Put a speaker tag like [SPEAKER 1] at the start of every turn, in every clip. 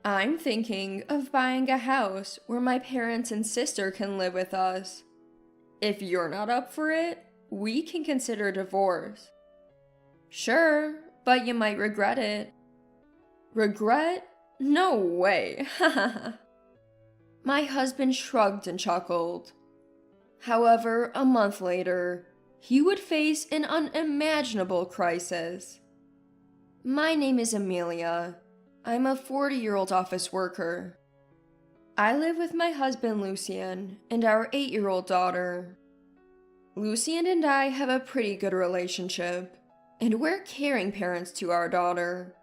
[SPEAKER 1] I'm thinking of buying a house where my parents and sister can live with us. If you're not up for it, we can consider divorce. Sure, but you might regret it. Regret? No way. My husband shrugged and chuckled. However, a month later, he would face an unimaginable crisis. My name is Amelia. I'm a 40-year-old office worker. I live with my husband Lucien and our 8-year-old daughter. Lucien and I have a pretty good relationship, and we're caring parents to our daughter.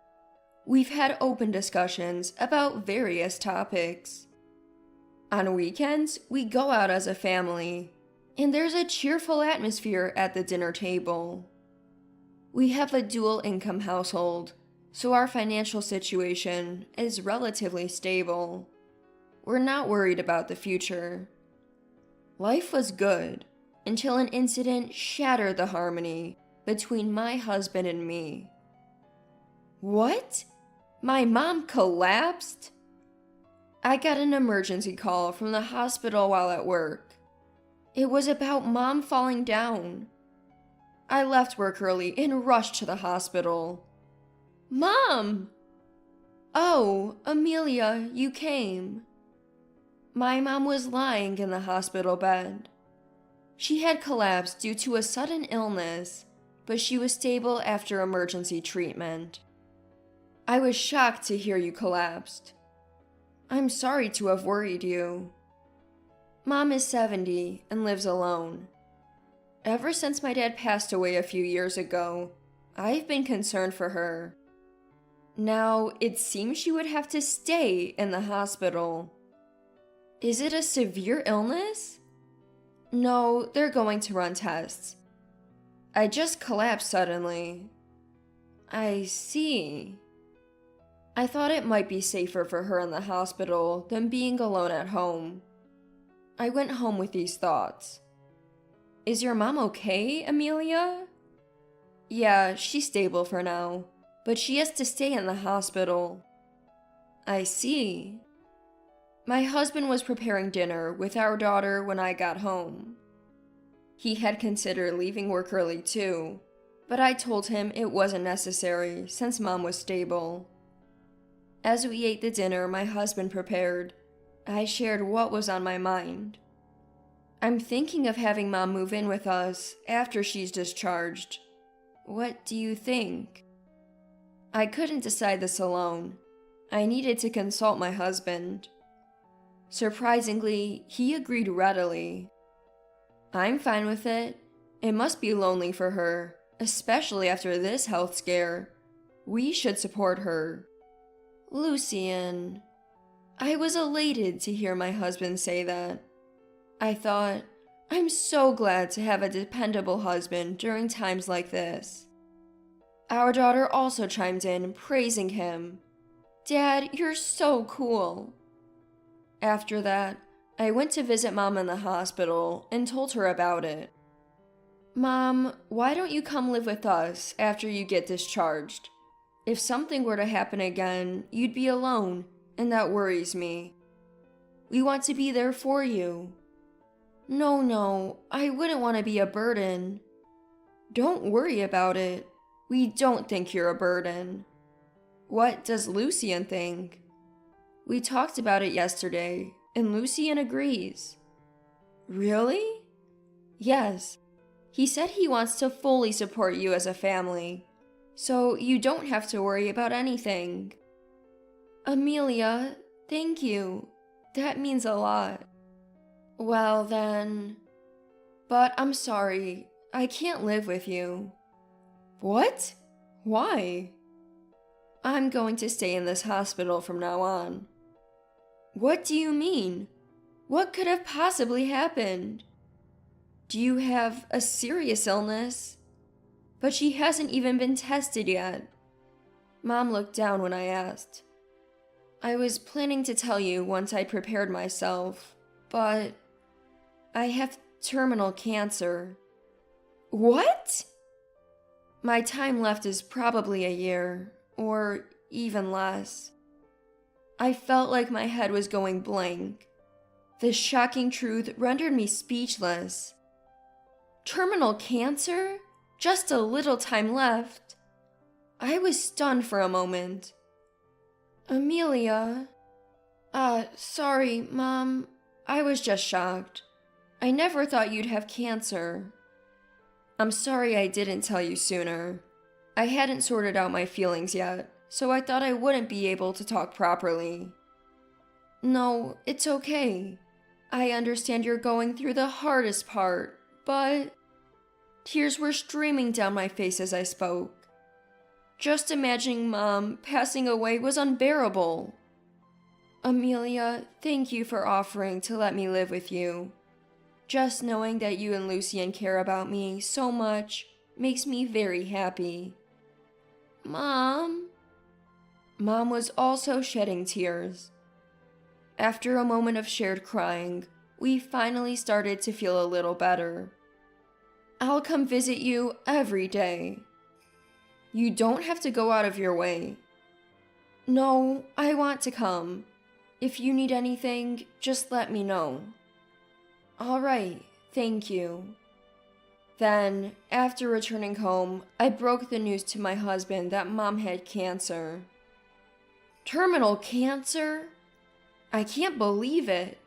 [SPEAKER 1] We've had open discussions about various topics. On weekends, we go out as a family, and there's a cheerful atmosphere at the dinner table. We have a dual income household, so our financial situation is relatively stable. We're not worried about the future. Life was good until an incident shattered the harmony between my husband and me. What? My mom collapsed? I got an emergency call from the hospital while at work. It was about Mom falling down. I left work early and rushed to the hospital. Mom! Oh, Amelia, you came. My mom was lying in the hospital bed. She had collapsed due to a sudden illness, but she was stable after emergency treatment. I was shocked to hear you collapsed. I'm sorry to have worried you. Mom is 70 and lives alone. Ever since my dad passed away a few years ago, I've been concerned for her. Now, it seems she would have to stay in the hospital. Is it a severe illness? No, they're going to run tests. I just collapsed suddenly. I see. I thought it might be safer for her in the hospital than being alone at home. I went home with these thoughts. Is your mom okay, Amelia? Yeah, she's stable for now, but she has to stay in the hospital. I see. My husband was preparing dinner with our daughter when I got home. He had considered leaving work early too, but I told him it wasn't necessary since Mom was stable. As we ate the dinner my husband prepared, I shared what was on my mind. I'm thinking of having Mom move in with us after she's discharged. What do you think? I couldn't decide this alone. I needed to consult my husband. Surprisingly, he agreed readily. I'm fine with it. It must be lonely for her, especially after this health scare. We should support her. Lucien. I was elated to hear my husband say that. I thought, I'm so glad to have a dependable husband during times like this. Our daughter also chimed in, praising him. Dad, you're so cool. After that, I went to visit Mom in the hospital and told her about it. Mom, why don't you come live with us after you get discharged? If something were to happen again, you'd be alone, and that worries me. We want to be there for you. No, I wouldn't want to be a burden. Don't worry about it. We don't think you're a burden. What does Lucien think? We talked about it yesterday, and Lucien agrees. Really? Yes. He said he wants to fully support you as a family, so you don't have to worry about anything. Amelia, thank you. That means a lot. Well then... But I'm sorry, I can't live with you. What? Why? I'm going to stay in this hospital from now on. What do you mean? What could have possibly happened? Do you have a serious illness? But she hasn't even been tested yet. Mom looked down when I asked. I was planning to tell you once I'd prepared myself, but I have terminal cancer. What? My time left is probably a year, or even less. I felt like my head was going blank. This shocking truth rendered me speechless. Terminal cancer? Just a little time left. I was stunned for a moment. Amelia. Sorry, Mom. I was just shocked. I never thought you'd have cancer. I'm sorry I didn't tell you sooner. I hadn't sorted out my feelings yet, so I thought I wouldn't be able to talk properly. No, it's okay. I understand you're going through the hardest part, but... Tears were streaming down my face as I spoke. Just imagining Mom passing away was unbearable. Amelia, thank you for offering to let me live with you. Just knowing that you and Lucien care about me so much makes me very happy. Mom? Mom was also shedding tears. After a moment of shared crying, we finally started to feel a little better. I'll come visit you every day. You don't have to go out of your way. No, I want to come. If you need anything, just let me know. All right, thank you. Then, after returning home, I broke the news to my husband that Mom had cancer. Terminal cancer? I can't believe it.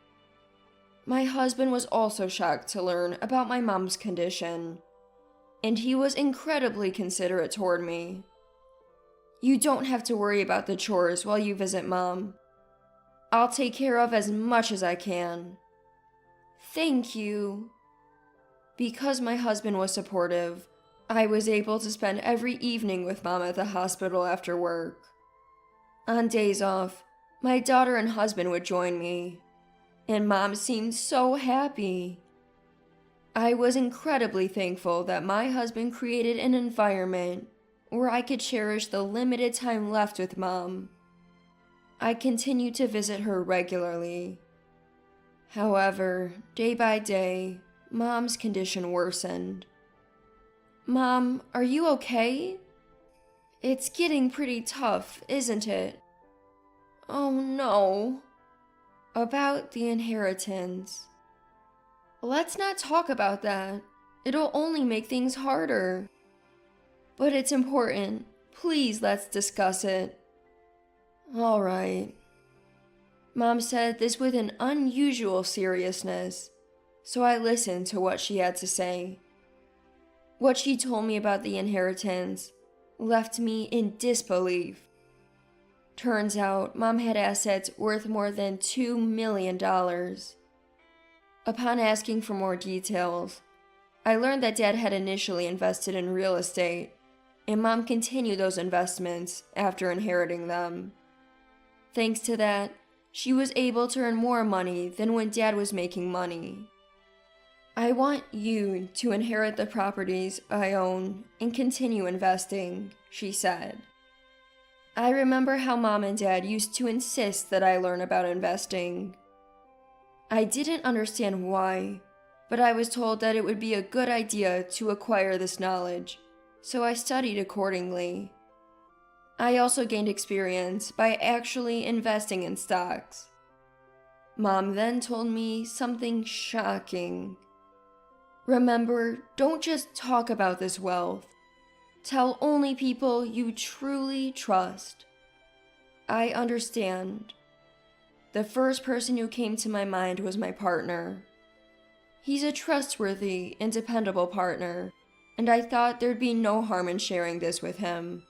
[SPEAKER 1] My husband was also shocked to learn about my mom's condition, and he was incredibly considerate toward me. You don't have to worry about the chores while you visit Mom. I'll take care of as much as I can. Thank you. Because my husband was supportive, I was able to spend every evening with Mom at the hospital after work. On days off, my daughter and husband would join me, and Mom seemed so happy. I was incredibly thankful that my husband created an environment where I could cherish the limited time left with Mom. I continued to visit her regularly. However, day by day, Mom's condition worsened. Mom, are you okay? It's getting pretty tough, isn't it? Oh no. About the inheritance. Let's not talk about that. It'll only make things harder. But it's important. Please, let's discuss it. All right. Mom said this with an unusual seriousness, so I listened to what she had to say. What she told me about the inheritance left me in disbelief. Turns out, Mom had assets worth more than $2 million. Upon asking for more details, I learned that Dad had initially invested in real estate, and Mom continued those investments after inheriting them. Thanks to that, she was able to earn more money than when Dad was making money. I want you to inherit the properties I own and continue investing, she said. I remember how Mom and Dad used to insist that I learn about investing. I didn't understand why, but I was told that it would be a good idea to acquire this knowledge, so I studied accordingly. I also gained experience by actually investing in stocks. Mom then told me something shocking. Remember, don't just talk about this wealth. Tell only people you truly trust. I understand. The first person who came to my mind was my partner. He's a trustworthy and dependable partner, and I thought there'd be no harm in sharing this with him.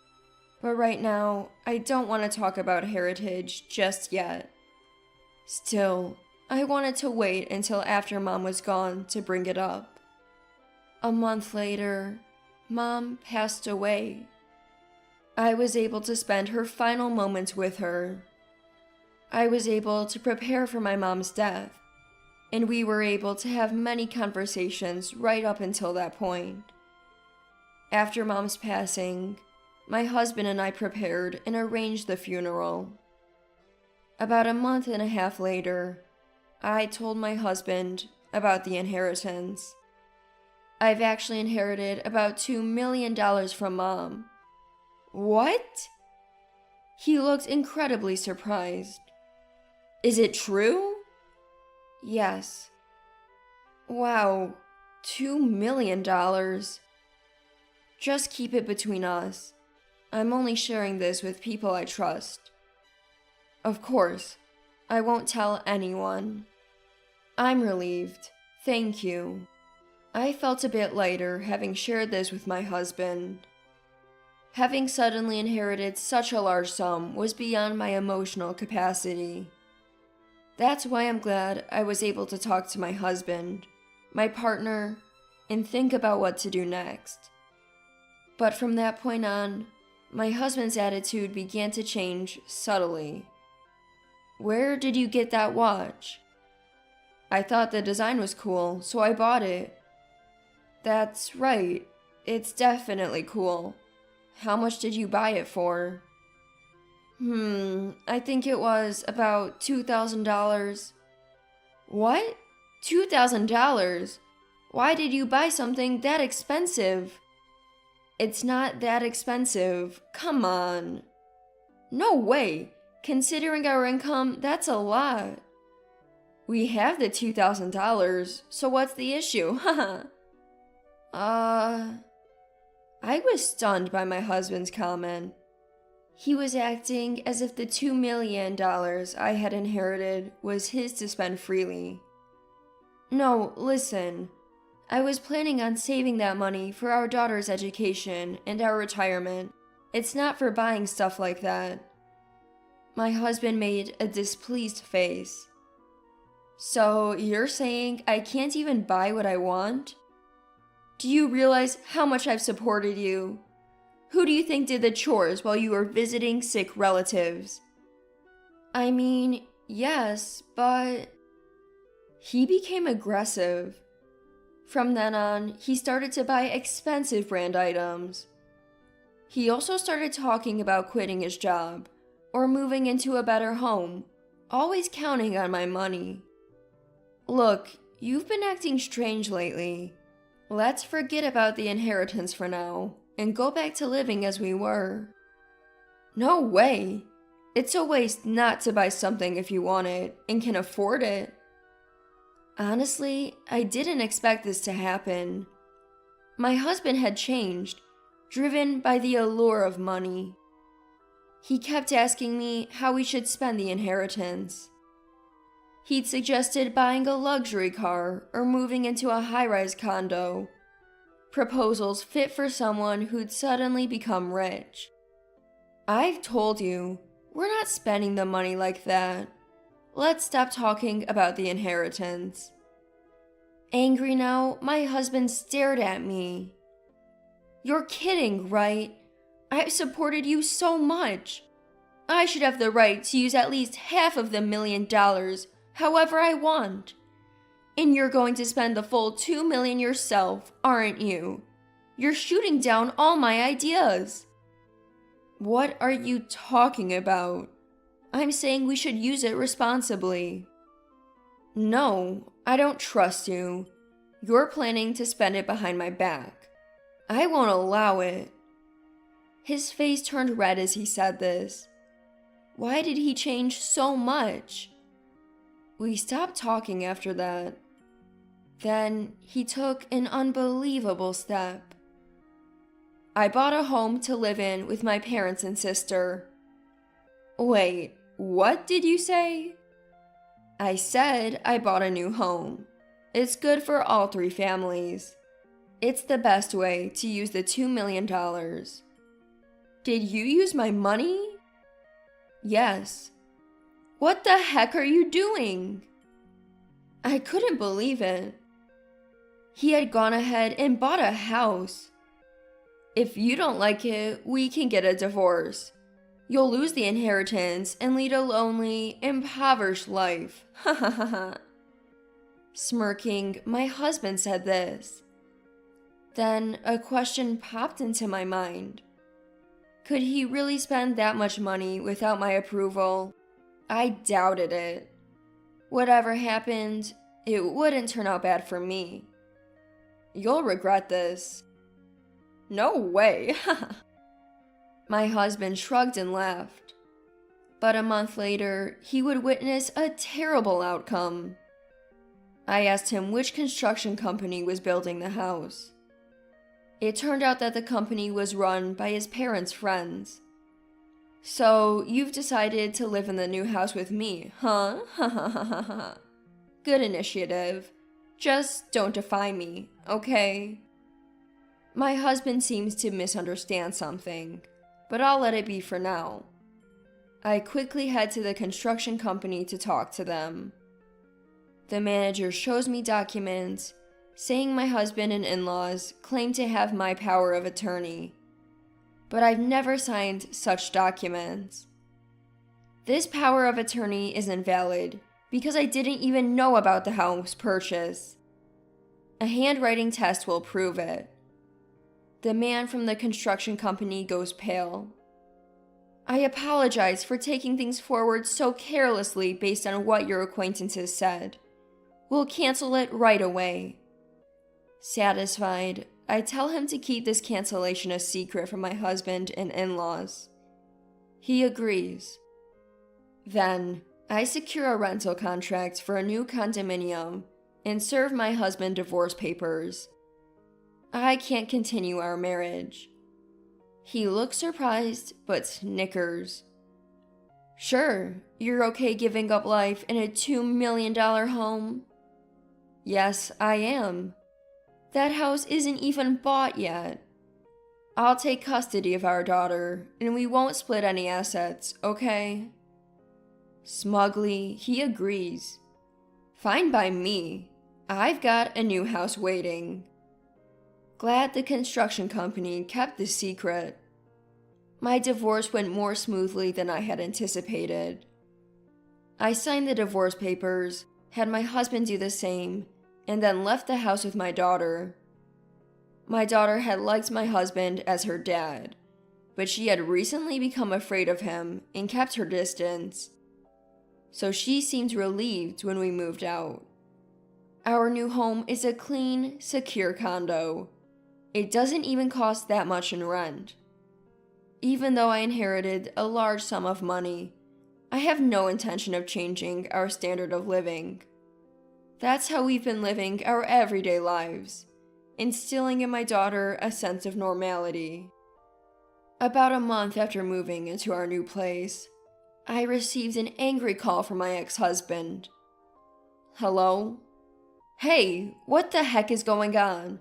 [SPEAKER 1] But right now, I don't want to talk about heritage just yet. Still, I wanted to wait until after Mom was gone to bring it up. A month later, Mom passed away. I was able to spend her final moments with her. I was able to prepare for my mom's death, and we were able to have many conversations right up until that point. After Mom's passing, my husband and I prepared and arranged the funeral. About a month and a half later, I told my husband about the inheritance. I've actually inherited about $2 million from Mom. What? He looked incredibly surprised. Is it true? Yes. Wow, $2 million. Just keep it between us. I'm only sharing this with people I trust. Of course, I won't tell anyone. I'm relieved. Thank you. I felt a bit lighter having shared this with my husband. Having suddenly inherited such a large sum was beyond my emotional capacity. That's why I'm glad I was able to talk to my husband, my partner, and think about what to do next. But from that point on, my husband's attitude began to change subtly. Where did you get that watch? I thought the design was cool, so I bought it. That's right, it's definitely cool. How much did you buy it for? I think it was about $2,000. What? $2,000? Why did you buy something that expensive? It's not that expensive. Come on. No way. Considering our income, that's a lot. We have the $2,000, so what's the issue? Haha. I was stunned by my husband's comment. He was acting as if the $2 million I had inherited was his to spend freely. No, listen. I was planning on saving that money for our daughter's education and our retirement. It's not for buying stuff like that. My husband made a displeased face. So you're saying I can't even buy what I want? Do you realize how much I've supported you? Who do you think did the chores while you were visiting sick relatives? I mean, yes, but... He became aggressive. From then on, he started to buy expensive brand items. He also started talking about quitting his job or moving into a better home, always counting on my money. Look, you've been acting strange lately. Let's forget about the inheritance for now and go back to living as we were. No way! It's a waste not to buy something if you want it and can afford it. Honestly, I didn't expect this to happen. My husband had changed, driven by the allure of money. He kept asking me how we should spend the inheritance. He'd suggested buying a luxury car or moving into a high-rise condo. Proposals fit for someone who'd suddenly become rich. I've told you, we're not spending the money like that. Let's stop talking about the inheritance. Angry now, my husband stared at me. You're kidding, right? I've supported you so much. I should have the right to use at least half of the $1 million however I want. And you're going to spend the full $2 million yourself, aren't you? You're shooting down all my ideas. What are you talking about? I'm saying we should use it responsibly. No, I don't trust you. You're planning to spend it behind my back. I won't allow it. His face turned red as he said this. Why did he change so much? We stopped talking after that. Then he took an unbelievable step. I bought a home to live in with my parents and sister. Wait, what did you say? I said I bought a new home. It's good for all three families. It's the best way to use the $2 million. Did you use my money? Yes. What the heck are you doing? I couldn't believe it. He had gone ahead and bought a house. If you don't like it, we can get a divorce. You'll lose the inheritance and lead a lonely, impoverished life. Ha ha ha ha. Smirking, my husband said this. Then a question popped into my mind. Could he really spend that much money without my approval? I doubted it. Whatever happened, it wouldn't turn out bad for me. You'll regret this. No way. My husband shrugged and laughed. But a month later, he would witness a terrible outcome. I asked him which construction company was building the house. It turned out that the company was run by his parents' friends. "So, you've decided to live in the new house with me, huh? Ha ha ha ha ha. Good initiative. Just don't defy me, okay?" My husband seems to misunderstand something, but I'll let it be for now. I quickly head to the construction company to talk to them. The manager shows me documents saying my husband and in-laws claim to have my power of attorney, but I've never signed such documents. This power of attorney is invalid because I didn't even know about the house purchase. A handwriting test will prove it. The man from the construction company goes pale. "I apologize for taking things forward so carelessly based on what your acquaintances said. We'll cancel it right away." Satisfied, I tell him to keep this cancellation a secret from my husband and in-laws. He agrees. Then, I secure a rental contract for a new condominium and serve my husband divorce papers. I can't continue our marriage. He looks surprised, but snickers. "Sure, you're okay giving up life in a $2 million home?" "Yes, I am. That house isn't even bought yet. I'll take custody of our daughter, and we won't split any assets, okay?" Smugly, he agrees. Fine by me. I've got a new house waiting. Glad the construction company kept the secret. My divorce went more smoothly than I had anticipated. I signed the divorce papers, had my husband do the same, and then left the house with my daughter. My daughter had liked my husband as her dad, but she had recently become afraid of him and kept her distance. So she seemed relieved when we moved out. Our new home is a clean, secure condo. It doesn't even cost that much in rent. Even though I inherited a large sum of money, I have no intention of changing our standard of living. That's how we've been living our everyday lives, instilling in my daughter a sense of normality. About a month after moving into our new place, I received an angry call from my ex-husband. "Hello? Hey, what the heck is going on?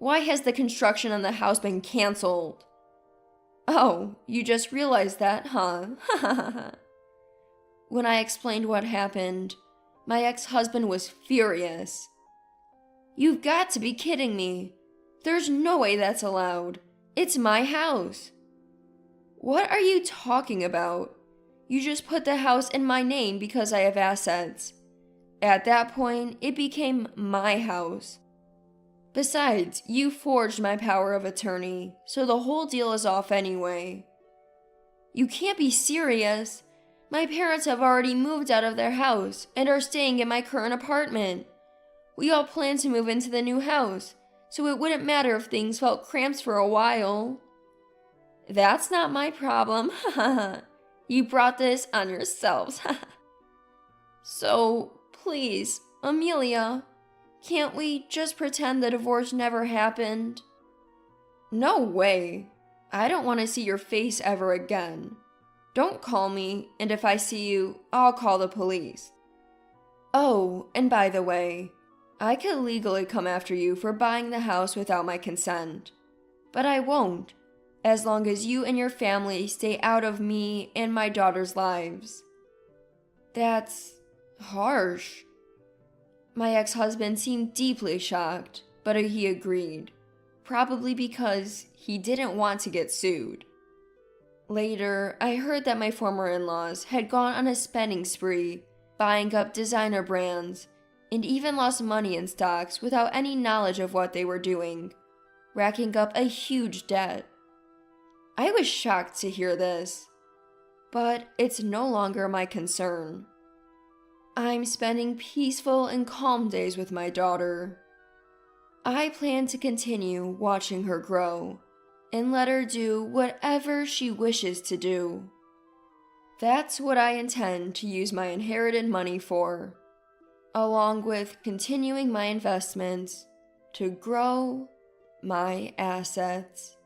[SPEAKER 1] Why has the construction on the house been canceled?" "Oh, you just realized that, huh? When I explained what happened, my ex-husband was furious. "You've got to be kidding me. There's no way that's allowed. It's my house." "What are you talking about? You just put the house in my name because I have assets. At that point, it became my house. Besides, you forged my power of attorney, so the whole deal is off anyway." "You can't be serious. My parents have already moved out of their house and are staying in my current apartment. We all plan to move into the new house, so it wouldn't matter if things felt cramped for a while." "That's not my problem. You brought this on yourselves." "So, please, Amelia, can't we just pretend the divorce never happened?" "No way. I don't want to see your face ever again. Don't call me, and if I see you, I'll call the police. Oh, and by the way, I could legally come after you for buying the house without my consent, but I won't, as long as you and your family stay out of me and my daughter's lives." "That's harsh." My ex-husband seemed deeply shocked, but he agreed, probably because he didn't want to get sued. Later, I heard that my former in-laws had gone on a spending spree, buying up designer brands, and even lost money in stocks without any knowledge of what they were doing, racking up a huge debt. I was shocked to hear this, but it's no longer my concern. I'm spending peaceful and calm days with my daughter. I plan to continue watching her grow and let her do whatever she wishes to do. That's what I intend to use my inherited money for, along with continuing my investments to grow my assets.